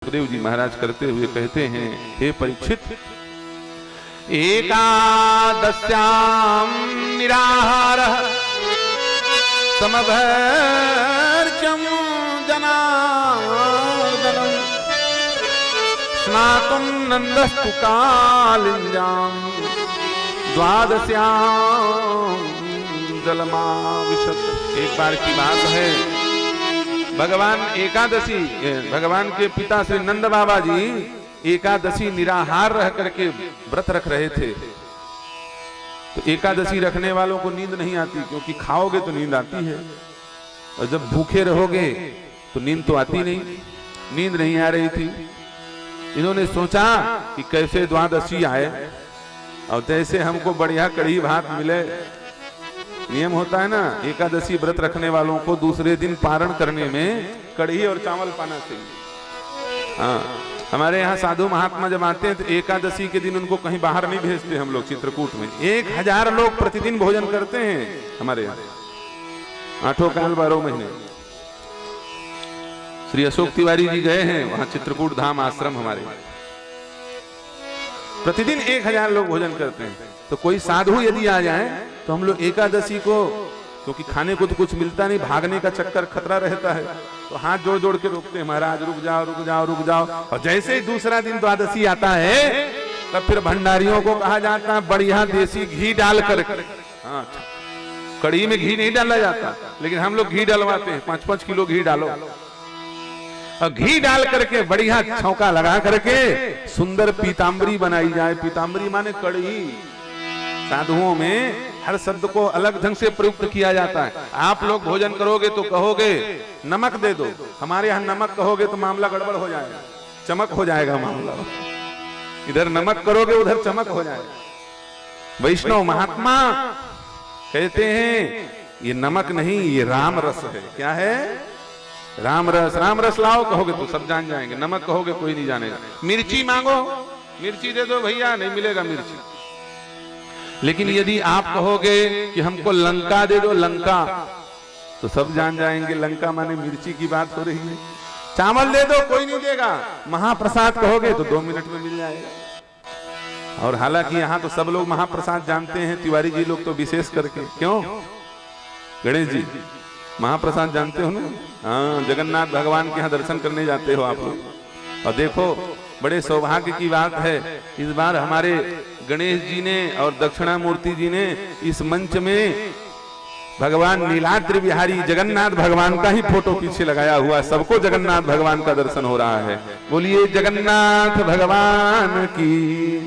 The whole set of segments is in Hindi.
सुखदेव जी महाराज करते हुए कहते हैं, हे परीक्षित, एकादश्याम निराहारः समभर्चम जनार्दनम् स्नातुं नन्दस्तु कालिंजाम द्वादश्याम जलमाविशत। एक बार की बात है, भगवान एकादशी, भगवान के पिता श्री नंद बाबा जी एकादशी निराहार रह करके व्रत रख रहे थे। तो एकादशी रखने वालों को नींद नहीं आती, क्योंकि खाओगे तो नींद आती है, और जब भूखे रहोगे तो नींद तो आती नहीं। नींद नहीं आ रही थी। इन्होंने सोचा कि कैसे द्वादशी आए और जैसे हमको बढ़िया कढ़ी भात मिले। नियम होता है ना, एकादशी व्रत रखने वालों को दूसरे दिन पारण करने में कढ़ी और चावल पाना चाहिए। हाँ, हमारे यहाँ साधु महात्मा जब आते हैं तो एकादशी के दिन उनको कहीं बाहर नहीं भेजते। हम लोग चित्रकूट में 1000 लोग प्रतिदिन भोजन करते हैं हमारे यहाँ, 8 काल 12 महीने। श्री अशोक तिवारी जी गए हैं वहां, चित्रकूट धाम आश्रम हमारे, प्रतिदिन 1000 लोग भोजन करते हैं। तो कोई साधु यदि आ जाए तो हम लोग एकादशी को, क्योंकि खाने को तो कुछ मिलता नहीं, भागने का चक्कर खतरा रहता है, तो हाथ जोड़ जोड़ के रोकते हैं, महाराज रुक जाओ रुक जाओ रुक जाओ। और जैसे ही दूसरा दिन द्वादशी आता है तब फिर भंडारियों को कहा जाता है बढ़िया देसी घी डाल कर। हाँ, कढ़ी में घी नहीं डाला जाता, लेकिन हम लोग घी डलवाते हैं, 5-5 किलो घी डालो, और घी डाल करके बढ़िया छौंका लगा करके सुंदर पीताम्बरी बनाई जाए। पीताम्बरी माने कढ़ी। साधुओं में हर शब्द को अलग ढंग से प्रयुक्त किया जाता है। आप लोग भोजन करोगे तो कहोगे नमक दे दो, हमारे यहाँ नमक कहोगे तो मामला गड़बड़ हो जाएगा, चमक हो जाएगा मामला। इधर नमक करोगे उधर चमक हो जाएगा। वैष्णव महात्मा कहते हैं ये नमक नहीं, ये राम रस है। क्या है? राम रस। राम रस लाओ कहोगे तो सब जान जाएंगे, नमक कहोगे कोई नहीं जानेगा। मिर्ची मांगो, मिर्ची दे दो भैया, नहीं मिलेगा मिर्ची। लेकिन यदि आप कहोगे कि हमको लंका दे दो, लंका, तो सब जान जाएंगे लंका माने मिर्ची की बात हो रही है। चावल दे दो, कोई नहीं देगा। महाप्रसाद कहोगे तो 2 मिनट में मिल जाएगा। और हालांकि यहाँ तो सब लोग महाप्रसाद जानते हैं, तिवारी जी लोग तो विशेष करके। क्यों? गणेश जी महाप्रसाद जानते हो ना? हाँ, जगन्नाथ भगवान के यहाँ दर्शन करने जाते हो आप लोग। और देखो, बड़े सौभाग्य की बात है, इस बार हमारे गणेश जी ने और दक्षिणामूर्ति जी ने इस मंच में भगवान नीलाद्रि बिहारी जगन्नाथ भगवान का ही फोटो पीछे लगाया हुआ, सबको जगन्नाथ भगवान का दर्शन हो रहा है। बोलिए जगन्नाथ भगवान की।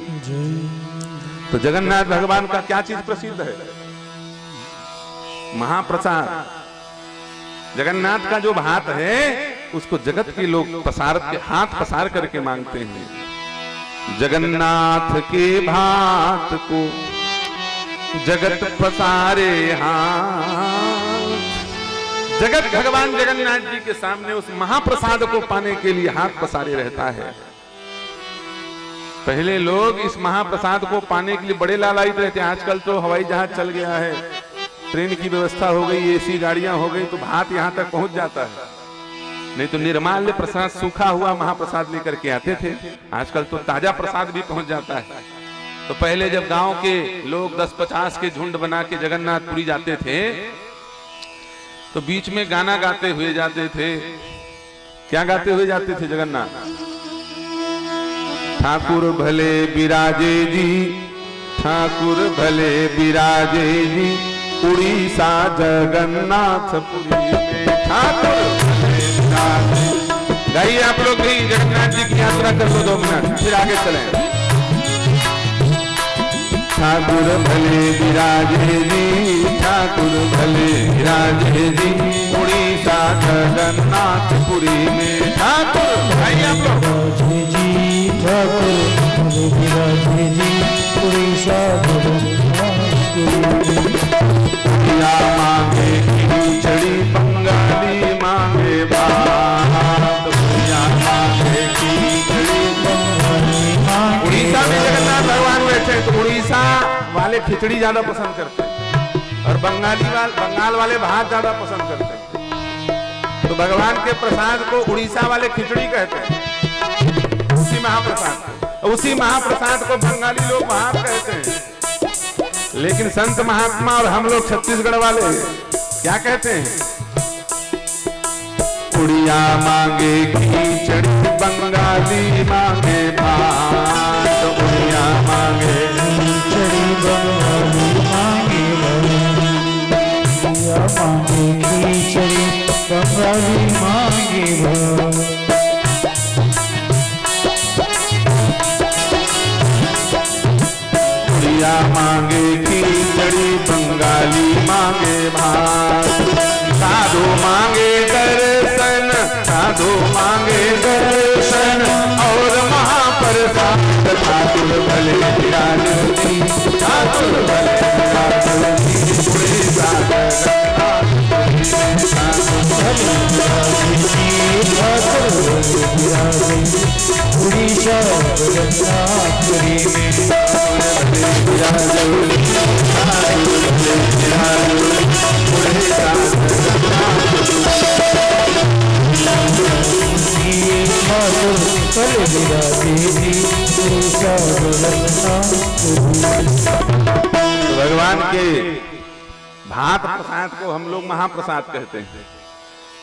तो जगन्नाथ भगवान का क्या चीज प्रसिद्ध है? महाप्रसाद। जगन्नाथ का जो भात है उसको जगत के लोग पसार के, हाथ पसार करके मांगते हैं। जगन्नाथ के भात को जगत पसारे हाथ। जगत भगवान जगन्नाथ जी के सामने उस महाप्रसाद को पाने के लिए हाथ पसारे रहता है। पहले लोग इस महाप्रसाद को पाने के लिए बड़े लालायित रहते हैं। आजकल तो हवाई जहाज चल गया है, ट्रेन की व्यवस्था हो गई, एसी गाड़ियां हो गई, तो भात यहां तक पहुंच जाता है। नहीं तो निर्माल्य प्रसाद, सूखा हुआ महाप्रसाद लेकर के आते थे। आजकल तो ताजा प्रसाद भी पहुंच जाता है। तो पहले जब गांव के लोग 10-50 के झुंड बना के जगन्नाथपुरी जाते थे तो बीच में गाना गाते हुए जाते थे। क्या गाते हुए जाते थे? जगन्नाथ ठाकुर भले बिराजे जी, ठाकुर भले बिराजे जी, उड़ीसा जगन्नाथपुरी में ठाकुर भले बिराजे। गाइए आप लोग भी, जगन्नाथ जी की यात्रा कर लो 2 मिनट, फिर आगे चलें। ठाकुर भले बिराजे जी, ठाकुर भले बिराजे जी, उड़ीसा जगन्नाथपुरी में ठाकुर। गाइए आप लोग जी, ठाकुर भले बिराजे जी, उड़ीसा जगन्नाथपुरी में। मांगे खिचड़ी बंगाली मांगे भात, मांगे खिचड़ी बंगाली मांगे। उड़ीसा में जगन्नाथ भगवान बैठे तो उड़ीसा वाले खिचड़ी ज्यादा पसंद करते हैं, और बंगाल वाले भात ज्यादा पसंद करते हैं। तो भगवान के प्रसाद को उड़ीसा वाले खिचड़ी कहते हैं, महाप्रसाद। उसी महाप्रसाद को बंगाली लोग महाप कहते हैं, लेकिन संत महात्मा और हम लोग छत्तीसगढ़ वाले क्या कहते हैं? उड़िया मांगे खिचड़ी, बंगाली मांगे भात। उड़िया मांगे खिचड़ी, बंगाली मांगे भात। उड़िया मांगे खिचड़ी, बंगाली मांगे भात। उड़िया मांगे खिचड़ी, बंगाली मांगे भात। साधु मांगे दर्शन, साधु मांगे दर्शन और महाप्रसाद। ठाकुर भले विराजती, ठाकुर भले विराजती। उड़ीसा जगन्नाथपुरी में भगवान के भात प्रसाद को हम लोग महाप्रसाद कहते हैं।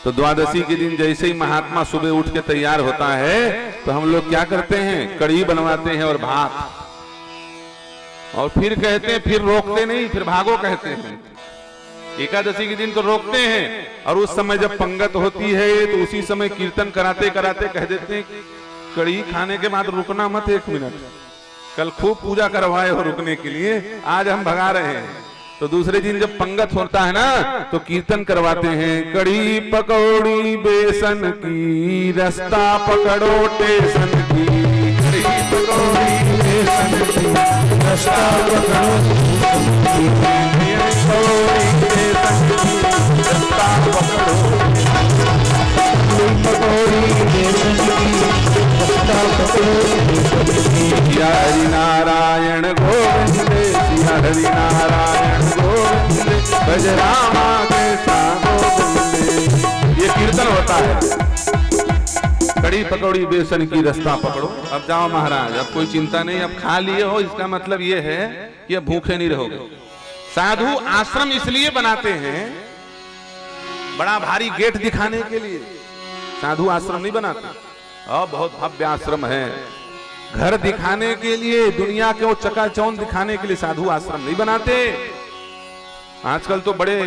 तो द्वादशी के दिन जैसे ही महात्मा सुबह उठ के तैयार होता है तो हम लोग क्या करते हैं? कढ़ी बनवाते हैं और भात, और फिर कहते हैं, फिर रोकते नहीं, फिर भागो कहते हैं। एकादशी के दिन तो रोकते हैं, और उस समय जब पंगत होती है तो उसी समय कीर्तन कराते कराते कह देते हैं कढ़ी खाने के बाद रुकना मत 1 मिनट, कल खूब पूजा करवाए हो रुकने के लिए, आज हम भगा रहे हैं। तो दूसरे दिन जब पंगत होता है ना तो कीर्तन करवाते हैं, कढ़ी पकौड़ी बेसन की, रास्ता पकड़ो टेशन की। कढ़ी पकौड़ी बेसन की, रास्ता पकड़ो हरि नारायण गोविंद, हरि नारायण गोविंद, भज रामा कृष्ण गोविंद। ये कीर्तन होता है। कड़ी पकौड़ी बेसन की, रास्ता पकड़ो। अब जाओ महाराज, अब कोई चिंता नहीं, अब खा लिए हो, इसका मतलब ये है कि अब भूखे नहीं रहोगे। साधु आश्रम इसलिए बनाते हैं बड़ा भारी गेट दिखाने के लिए, साधु आश्रम नहीं बनाते। और बहुत भव्य आश्रम है, घर दिखाने के लिए, दुनिया के वो चकाचौंध दिखाने के लिए साधु आश्रम नहीं बनाते। आजकल तो बड़े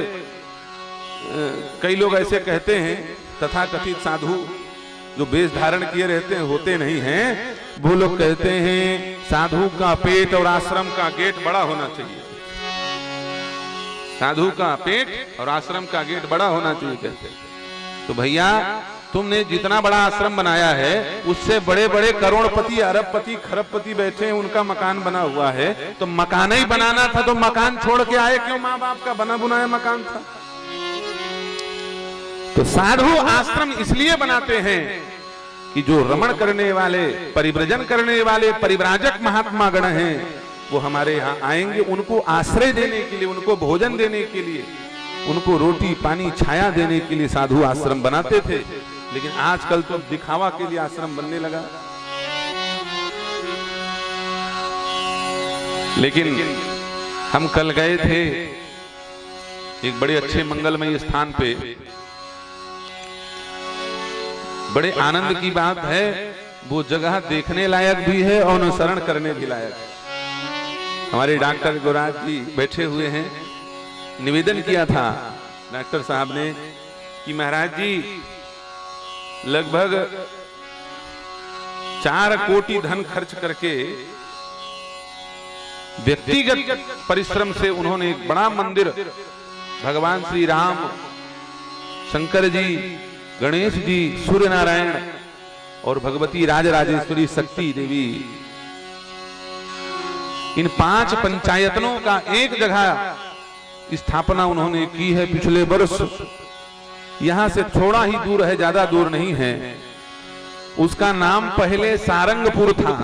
कई लोग ऐसे कहते हैं, तथाकथित साधु जो वेश धारण किए रहते हैं होते नहीं हैं, वो लोग कहते हैं साधु का पेट और आश्रम का गेट बड़ा होना चाहिए। साधु का पेट और आश्रम का गेट बड़ा होना चाहिए कहते हैं। तो भैया तुमने जितना बड़ा आश्रम बनाया है उससे बड़े बड़े करोड़पति, अरबपति, खरबपति बैठे हैं, उनका मकान बना हुआ है। तो मकान ही बनाना था तो मकान छोड़ के आए क्यों? माँ बाप का बना बुनाया मकान था। तो साधु आश्रम इसलिए बनाते हैं कि जो रमण करने वाले, परिव्रजन करने वाले परिव्राजक महात्मा गण हैं वो हमारे यहाँ आएंगे, उनको आश्रय देने के लिए, उनको भोजन देने के लिए, उनको रोटी पानी छाया देने के लिए साधु आश्रम बनाते थे। लेकिन आजकल तो दिखावा के लिए आश्रम बनने लगा। लेकिन हम कल गए थे एक बड़े अच्छे मंगलमय स्थान पे, बड़े आनंद की बात है, वो जगह देखने लायक भी है और अनुसरण करने भी लायक है। हमारे डॉक्टर गुराज जी बैठे हुए हैं, निवेदन किया था डॉक्टर साहब ने कि महाराज जी लगभग 4 कोटि धन खर्च करके व्यक्तिगत परिश्रम से उन्होंने एक बड़ा मंदिर भगवान श्री राम, शंकर जी, गणेश जी, सूर्य नारायण और भगवती राजराजेश्वरी शक्ति देवी, इन 5 पंचायतनों का एक जगह स्थापना उन्होंने की है पिछले वर्ष। यहां से थोड़ा ही दूर है, ज्यादा दूर नहीं है। उसका नाम पहले सारंगपुर था।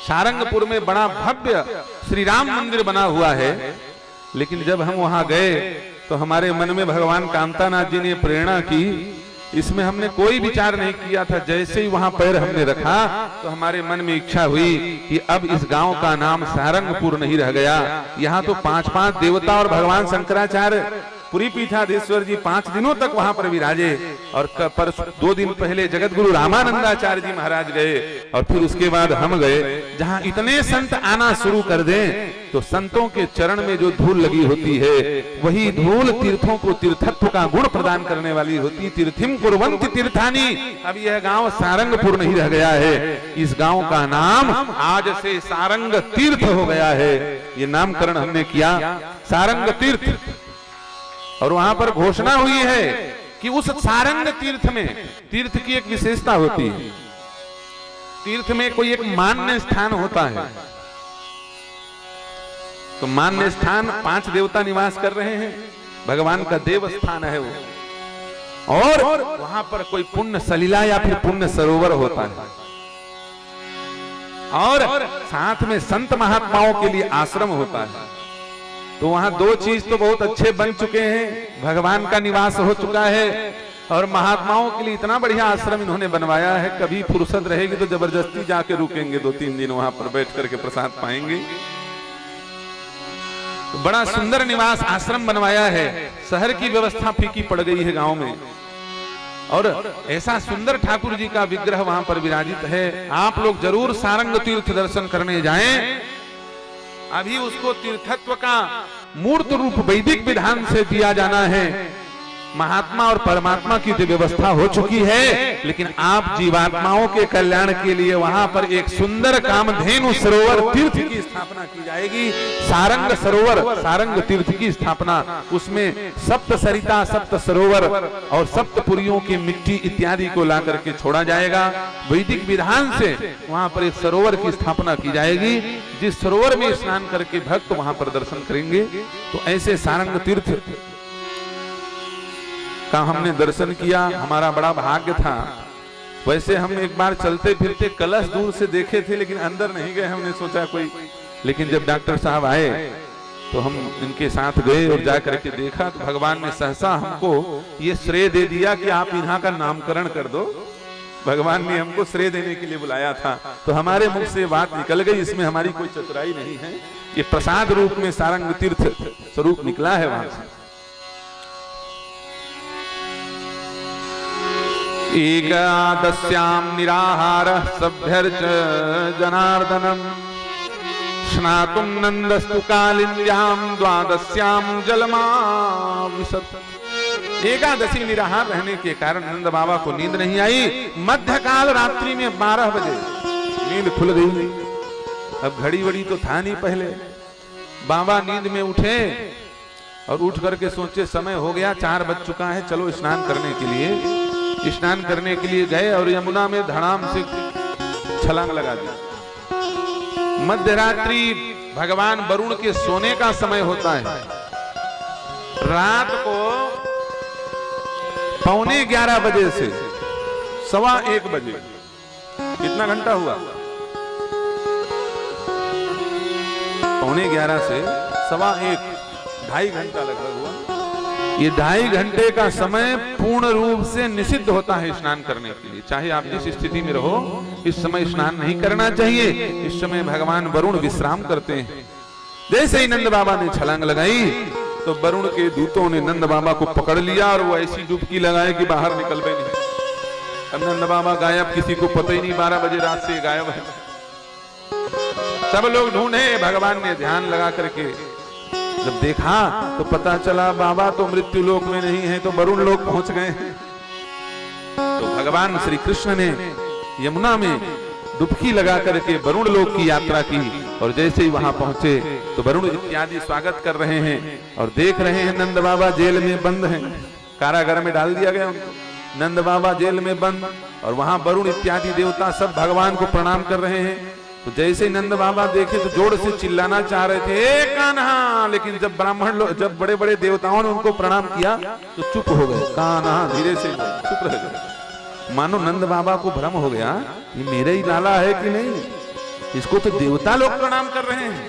सारंगपुर में बड़ा भव्य श्री राम मंदिर बना हुआ है। लेकिन जब हम वहां गए तो हमारे मन में भगवान कामतानाथ जी ने प्रेरणा की इसमें हमने कोई विचार नहीं किया था। जैसे ही वहां पैर हमने रखा तो हमारे मन में इच्छा हुई कि अब इस गांव का नाम सारंगपुर नहीं रह गया। यहाँ तो 5-5 देवता और भगवान शंकराचार्य पुरी पीठाधीश्वर जी 5 दिनों तक वहां पर विराजे। और पर 2 दिन पहले जगत गुरु रामानंदाचार्य जी महाराज गए और फिर उसके बाद हम गए। जहां इतने संत आना शुरू कर दें तो संतों के चरण में जो धूल लगी होती है वही धूल तीर्थों को तीर्थत्व का गुण प्रदान करने वाली होती। तीर्थिम कुर्वन्ति तीर्थानी। अब यह गांव सारंगपुर नहीं रह गया है, इस गांव का नाम आज से सारंग तीर्थ हो गया है। ये नामकरण हमने किया सारंग तीर्थ। और वहां पर घोषणा हुई है कि उस सारंग तीर्थ में, तीर्थ की एक विशेषता होती है, तीर्थ में कोई एक मान्य स्थान होता है। तो मान्य स्थान 5 देवता निवास कर रहे हैं, भगवान का देव स्थान है वो। और वहां पर कोई पुण्य सलीला या फिर पुण्य सरोवर होता है। और साथ में संत महात्माओं के लिए आश्रम होता है। तो वहां 2 चीज तो बहुत अच्छे बन चुके हैं, भगवान का निवास हो चुका है और महात्माओं के लिए इतना बढ़िया आश्रम इन्होंने बनवाया है। कभी फुर्सत रहेगी तो जबरदस्ती जाके रुकेंगे, 2-3 दिन वहां पर बैठ करके प्रसाद पाएंगे। तो बड़ा सुंदर निवास आश्रम बनवाया है। शहर की व्यवस्था फीकी पड़ गई है गांव में। और ऐसा सुंदर ठाकुर जी का विग्रह वहां पर विराजित है। आप लोग जरूर सारंग तीर्थ दर्शन करने जाएं। अभी उसको तीर्थत्व का मूर्त रूप वैदिक विधान से दिया जाना है। महात्मा और परमात्मा की जो व्यवस्था हो चुकी है, लेकिन आप जीवात्माओं के कल्याण के लिए वहां पर एक सुंदर कामधेनु सरोवर तीर्थ की स्थापना की जाएगी। सारंग सरोवर, सारंग तीर्थ की स्थापना, उसमें सप्त सरिता, सप्त सरोवर और सप्तपुरियों की मिट्टी इत्यादि को ला करके छोड़ा जाएगा। वैदिक विधान से वहां पर एक सरोवर की स्थापना की जाएगी, जिस सरोवर में स्नान करके भक्त वहां पर दर्शन करेंगे। तो ऐसे सारंग तीर्थ का हमने दर्शन किया, हमारा बड़ा भाग्य था। वैसे हम एक बार चलते फिरते कलश दूर से देखे थे, लेकिन अंदर नहीं गए। हमने सोचा कोई, लेकिन जब डॉक्टर साहब आए तो हम इनके साथ गए और जाकर के देखा तो भगवान ने सहसा हमको ये श्रेय दे दिया कि आप यहाँ का नामकरण कर दो। भगवान ने हमको श्रेय देने के लिए बुलाया था। तो हमारे मुख से बात निकल गई, इसमें हमारी कोई चतुराई नहीं है। ये प्रसाद रूप में सारंग तीर्थ स्वरूप निकला है वहां से। एकादश्यां निराहारः सभ्यर्च जनार्दनम् स्नातुं नन्दस्तु कालिन्द्यां द्वादश्यां जलमाविशत्। एकादशी निराहार रहने के कारण नंद बाबा को नींद नहीं आई। मध्यकाल रात्रि में 12 बजे नींद खुल गई। अब घड़ी वड़ी तो था नहीं पहले। बाबा नींद में उठे और उठ करके सोचे समय हो गया, 4 बज चुका है, चलो स्नान करने के लिए। स्नान करने के लिए गए और यमुना में धड़ाम से छलांग लगा दी। मध्यरात्रि भगवान वरुण के सोने का समय होता है। रात को 11:15 बजे से 1:15 बजे, कितना घंटा हुआ? 11:15 से 1:15, 2.5 घंटा लगभग हुआ। ये 2.5 घंटे का समय पूर्ण रूप से निषिद्ध होता है स्नान करने के लिए। चाहे आप जिस स्थिति में रहो, इस समय स्नान नहीं करना चाहिए। इस समय भगवान वरुण विश्राम करते हैं। जैसे ही नंद बाबा ने छलांग लगाई तो वरुण के दूतों ने नंद बाबा को पकड़ लिया और वो ऐसी डुबकी लगाए कि बाहर निकल गए नहीं। अब नंद बाबा गायब, किसी को पता ही नहीं, 12 बजे रात से गायब है। सब लोग ढूंढे, भगवान ने ध्यान लगा करके जब देखा तो पता चला बाबा तो मृत्यु लोक में नहीं है, तो वरुण लोक पहुंच गए हैं। तो भगवान श्री कृष्ण ने यमुना में डुबकी लगा करके वरुण लोक की यात्रा की। और जैसे ही वहां पहुंचे तो वरुण इत्यादि स्वागत कर रहे हैं और देख रहे हैं नंद बाबा जेल में बंद हैं, कारागार में डाल दिया गया उनको। नंद बाबा जेल में बंद और वहां वरुण इत्यादि देवता सब भगवान को प्रणाम कर रहे हैं। तो जैसे ही नंद बाबा देखे तो जोर से चिल्लाना चाह रहे थे, ए कान्हा, लेकिन जब ब्राह्मण लोग, जब बड़े बड़े देवताओं ने उनको प्रणाम किया तो चुप हो गए। कान्हा धीरे से चुप रह गए। मानो नंद बाबा को भ्रम हो गया, ये मेरा ही लाला है कि नहीं, इसको तो देवता लोग प्रणाम कर रहे हैं।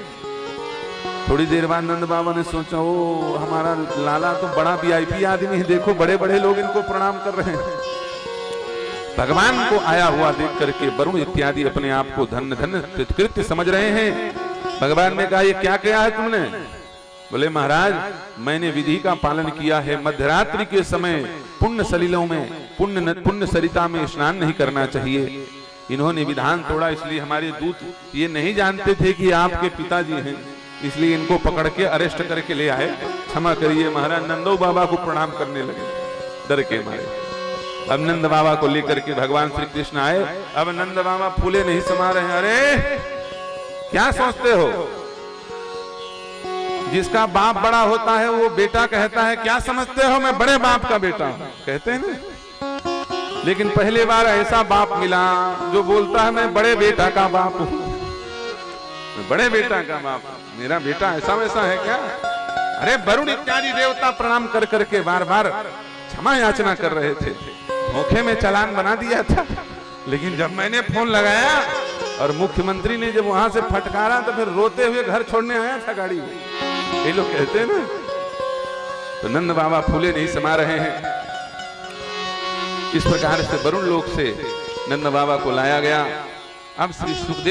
थोड़ी देर बाद नंद बाबा ने सोचा, ओ हमारा लाला तो बड़ा वीआईपी आदमी है, देखो बड़े बड़े लोग इनको प्रणाम कर रहे हैं। भगवान को आया हुआ देख करके वरुण इत्यादि अपने आप को धन्य धन्य कृत्य समझ रहे हैं। भगवान ने कहा, ये क्या किया है तुमने? बोले महाराज, मैंने विधि का पालन किया है। मध्यरात्रि के समय पुण्य सलिलों में पुण्य सरिता में स्नान नहीं करना चाहिए। इन्होंने विधान तोड़ा, इसलिए हमारे दूत ये नहीं जानते थे कि आपके पिताजी हैं, इसलिए इनको पकड़ के अरेस्ट करके ले आए। क्षमा करिए महाराज। नंदो बाबा को प्रणाम करने लगे डर के मारे। अब नंद बाबा को लेकर के भगवान श्री कृष्ण आए। अब नंद बाबा फूले नहीं समा रहे हैं। अरे क्या सोचते हो, जिसका बाप बड़ा होता है वो बेटा कहता है, क्या समझते हो मैं बड़े बाप का बेटा हूं, कहते हैं ना। लेकिन पहली बार ऐसा बाप मिला जो बोलता है मैं बड़े बेटा का बाप हूं, मैं बड़े बेटा का बाप हूं, मेरा बेटा ऐसा वैसा है क्या? अरे वरुण इत्यादि देवता प्रणाम कर करके बार बार क्षमा याचना कर रहे थे। धोखे में चालान बना दिया था, लेकिन जब मैंने फोन लगाया और मुख्यमंत्री ने जब वहां से फटकारा तो फिर रोते हुए घर छोड़ने आया था गाड़ी में। ये लोग कहते हैं ना। तो नंद बाबा फूले नहीं समा रहे हैं। इस प्रकार से वरुण लोक से नंद बाबा को लाया गया। अब श्री सुखदेव